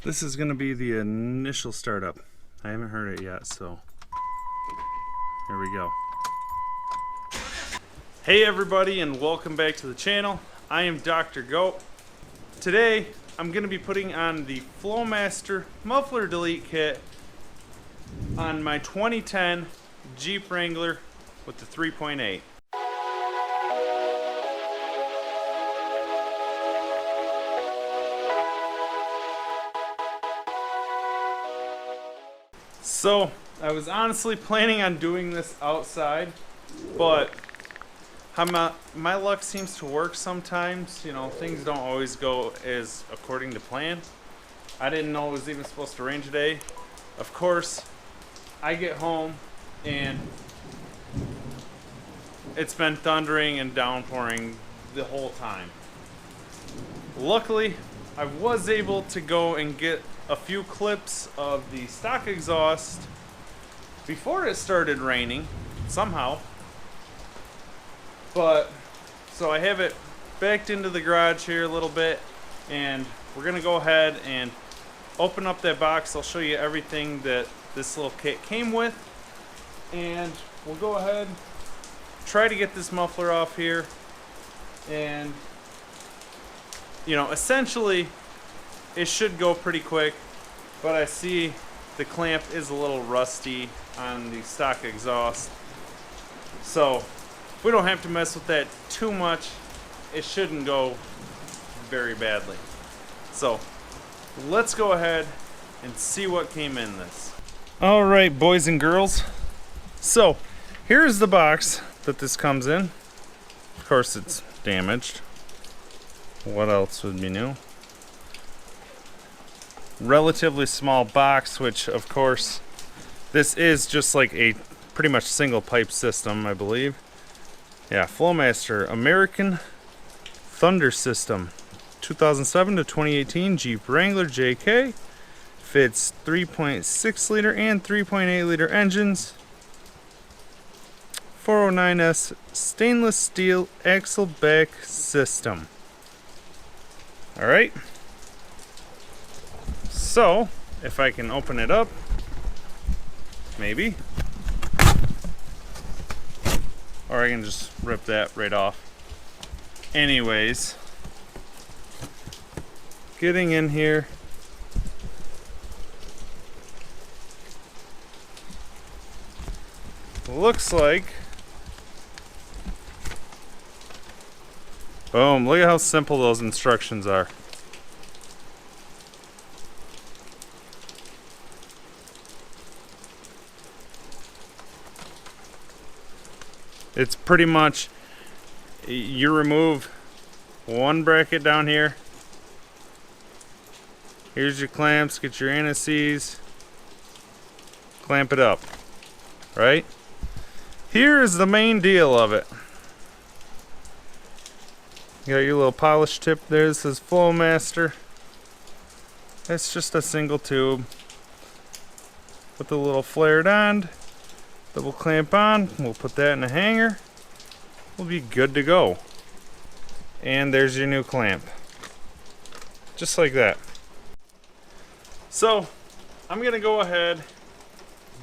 This is going to be the initial startup. I haven't heard it yet, so here we go. Hey everybody, and welcome back to the channel. I am DRGOAT. Today I'm going to be putting on the Flowmaster Muffler Delete kit on my 2010 Jeep Wrangler with the 3.8. So I was honestly planning on doing this outside, but how my luck seems to work sometimes. You know, things don't always go as according to plan. I didn't know it was even supposed to rain today. Of course, I get home and it's been thundering and downpouring the whole time. Luckily, I was able to go and get a few clips of the stock exhaust before it started raining somehow. But so I have it backed into the garage here a little bit, and we're gonna go ahead and open up that box. I'll show you everything that this little kit came with, and we'll go ahead, try to get this muffler off here. And you know, essentially it should go pretty quick, but I see the clamp is a little rusty on the stock exhaust, so we don't have to mess with that too much. It shouldn't go very badly. So let's go ahead and see what came in this. All right, boys and girls, so here's the box that this comes in. Of course it's damaged. What else would be new? Relatively small box, which of course this is just like a pretty much single pipe system, I believe. Yeah, Flowmaster American Thunder System, 2007 to 2018 Jeep Wrangler JK. Fits 3.6 liter and 3.8 liter engines. 409S stainless steel axle back system. All right. So, if I can open it up, maybe. Or I can just rip that right off. Anyways, getting in here. Looks like, boom, look at how simple those instructions are. It's pretty much, you remove one bracket down here. Here's your clamps, get your anti-seize, clamp it up, right? Here is the main deal of it. You got your little polish tip there. This says Flowmaster. It's just a single tube with a little flared end that we'll clamp on. We'll put that in a hanger. We'll be good to go. And there's your new clamp. Just like that. So I'm gonna go ahead,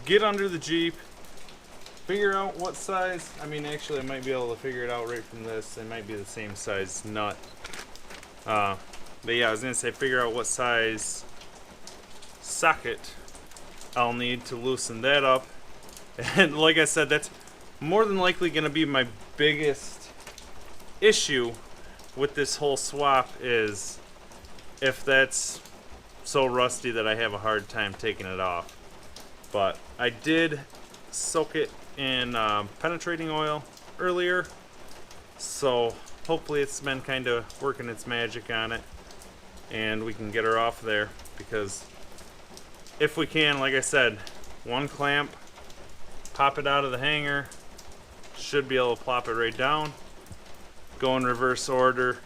get under the Jeep, figure out what size. I mean, actually I might be able to figure it out right from this. It might be the same size nut. But yeah, I was gonna say figure out what size socket I'll need to loosen that up. And like I said, that's more than likely going to be my biggest issue with this whole swap, is if that's so rusty that I have a hard time taking it off. But I did soak it in penetrating oil earlier, so hopefully it's been kind of working its magic on it and we can get her off there. Because if we can, like I said, one clamp, pop it out of the hanger, should be able to plop it right down, go in reverse order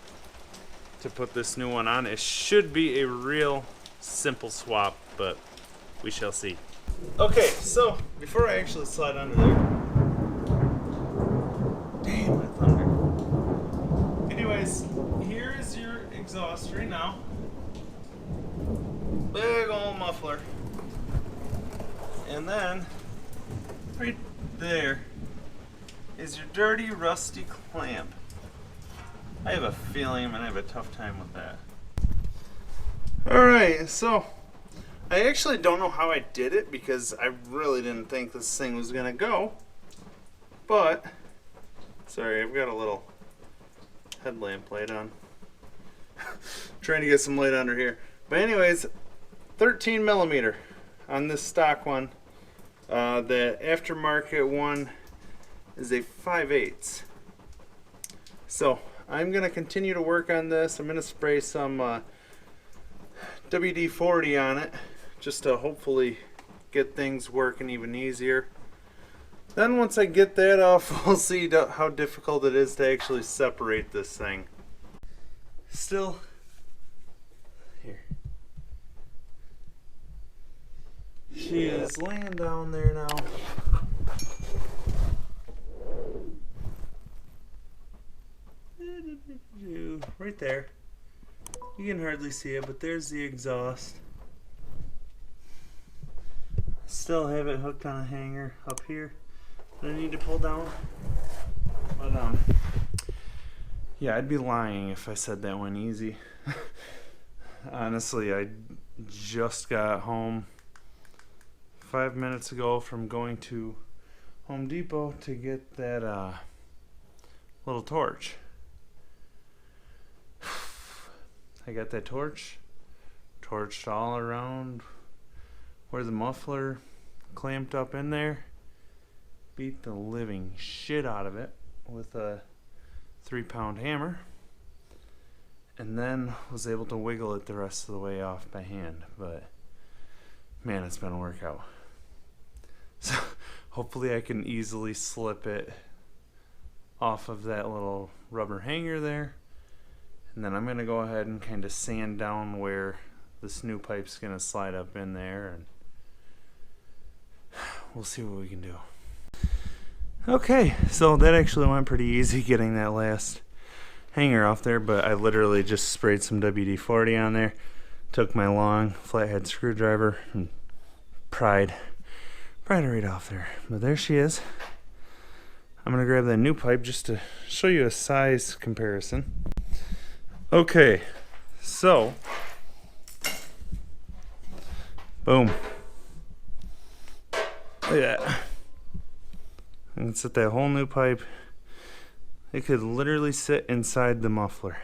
to put this new one on. It should be a real simple swap, but we shall see. Okay, so before I actually slide under there, damn, that thunder. Anyways, here is your exhaust right now. And then, right there is your dirty, rusty clamp. I have a feeling I'm gonna have a tough time with that. Alright, so I actually don't know how I did it because I really didn't think this thing was gonna go. But, sorry, I've got a little headlamp light on. Trying to get some light under here. But anyways, 13 millimeter on this stock one. The aftermarket one is a 5/8. So I'm going to continue to work on this. I'm going to spray some WD-40 on it just to hopefully get things working even easier. Then once I get that off, we'll see how difficult it is to actually separate this thing. Still, here. She is laying down there now. Right there. You can hardly see it, but there's the exhaust. Still have it hooked on a hanger up here that I need to pull down. But yeah, I'd be lying if I said that went easy. Honestly, I just got home 5 minutes ago from going to Home Depot to get that little torch. I got that torched all around where the muffler clamped up in there. Beat the living shit out of it with a 3-pound hammer, and then was able to wiggle it the rest of the way off by hand. But man, it's been a workout. So hopefully I can easily slip it off of that little rubber hanger there. And then I'm going to go ahead and kind of sand down where this new pipe's going to slide up in there, and we'll see what we can do. Okay, so that actually went pretty easy getting that last hanger off there, but I literally just sprayed some WD-40 on there, took my long flathead screwdriver and pried her right off there. But there she is. I'm going to grab that new pipe just to show you a size comparison. Okay, so boom. Look at that. I can set that whole new pipe. It could literally sit inside the muffler.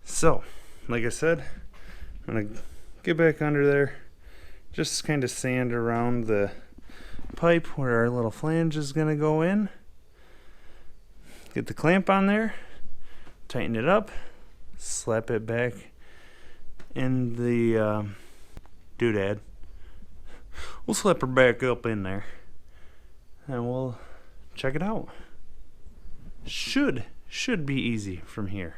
So, like I said, I'm gonna get back under there, just kind of sand around the pipe where our little flange is gonna go in. Get the clamp on there. Tighten it up, slap it back in the doodad. We'll slap her back up in there, and we'll check it out. Should be easy from here.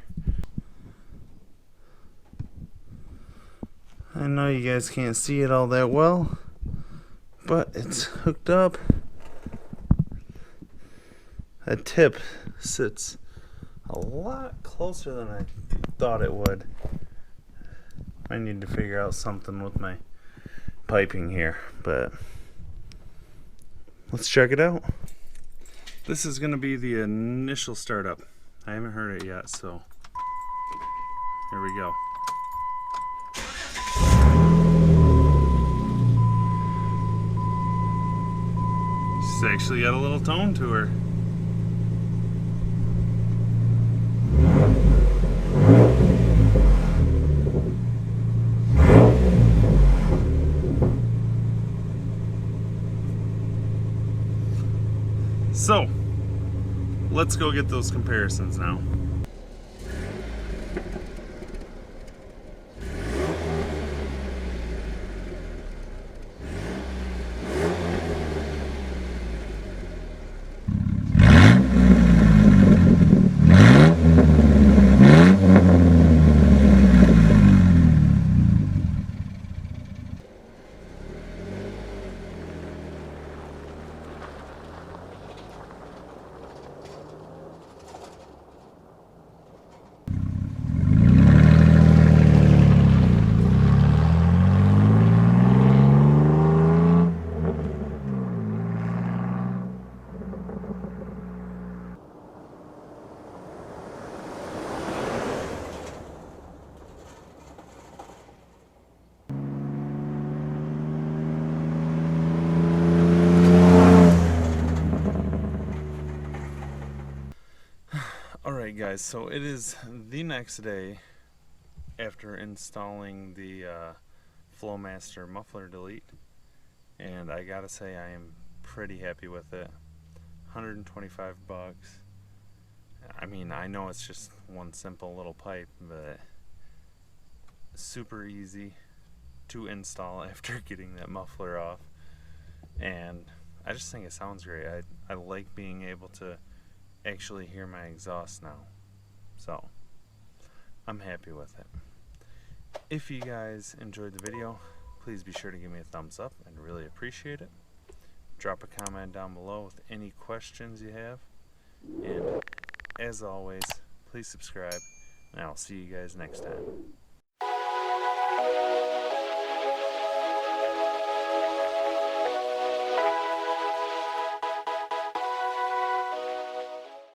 I know you guys can't see it all that well, but it's hooked up. That tip sits a lot closer than I thought it would. I need to figure out something with my piping here, but let's check it out. This is going to be the initial startup. I haven't heard it yet, so here we go. She's actually got a little tone to her. So, let's go get those comparisons now. guys, so it is the next day after installing the Flowmaster Muffler Delete, and I gotta say I am pretty happy with it. 125 bucks. I mean, I know it's just one simple little pipe, but super easy to install after getting that muffler off, and I just think it sounds great. I like being able to actually hear my exhaust now, so I'm happy with it. If you guys enjoyed the video, please be sure to give me a thumbs up. I'd really appreciate it. Drop a comment down below with any questions you have, and as always, please subscribe, and I'll see you guys next time.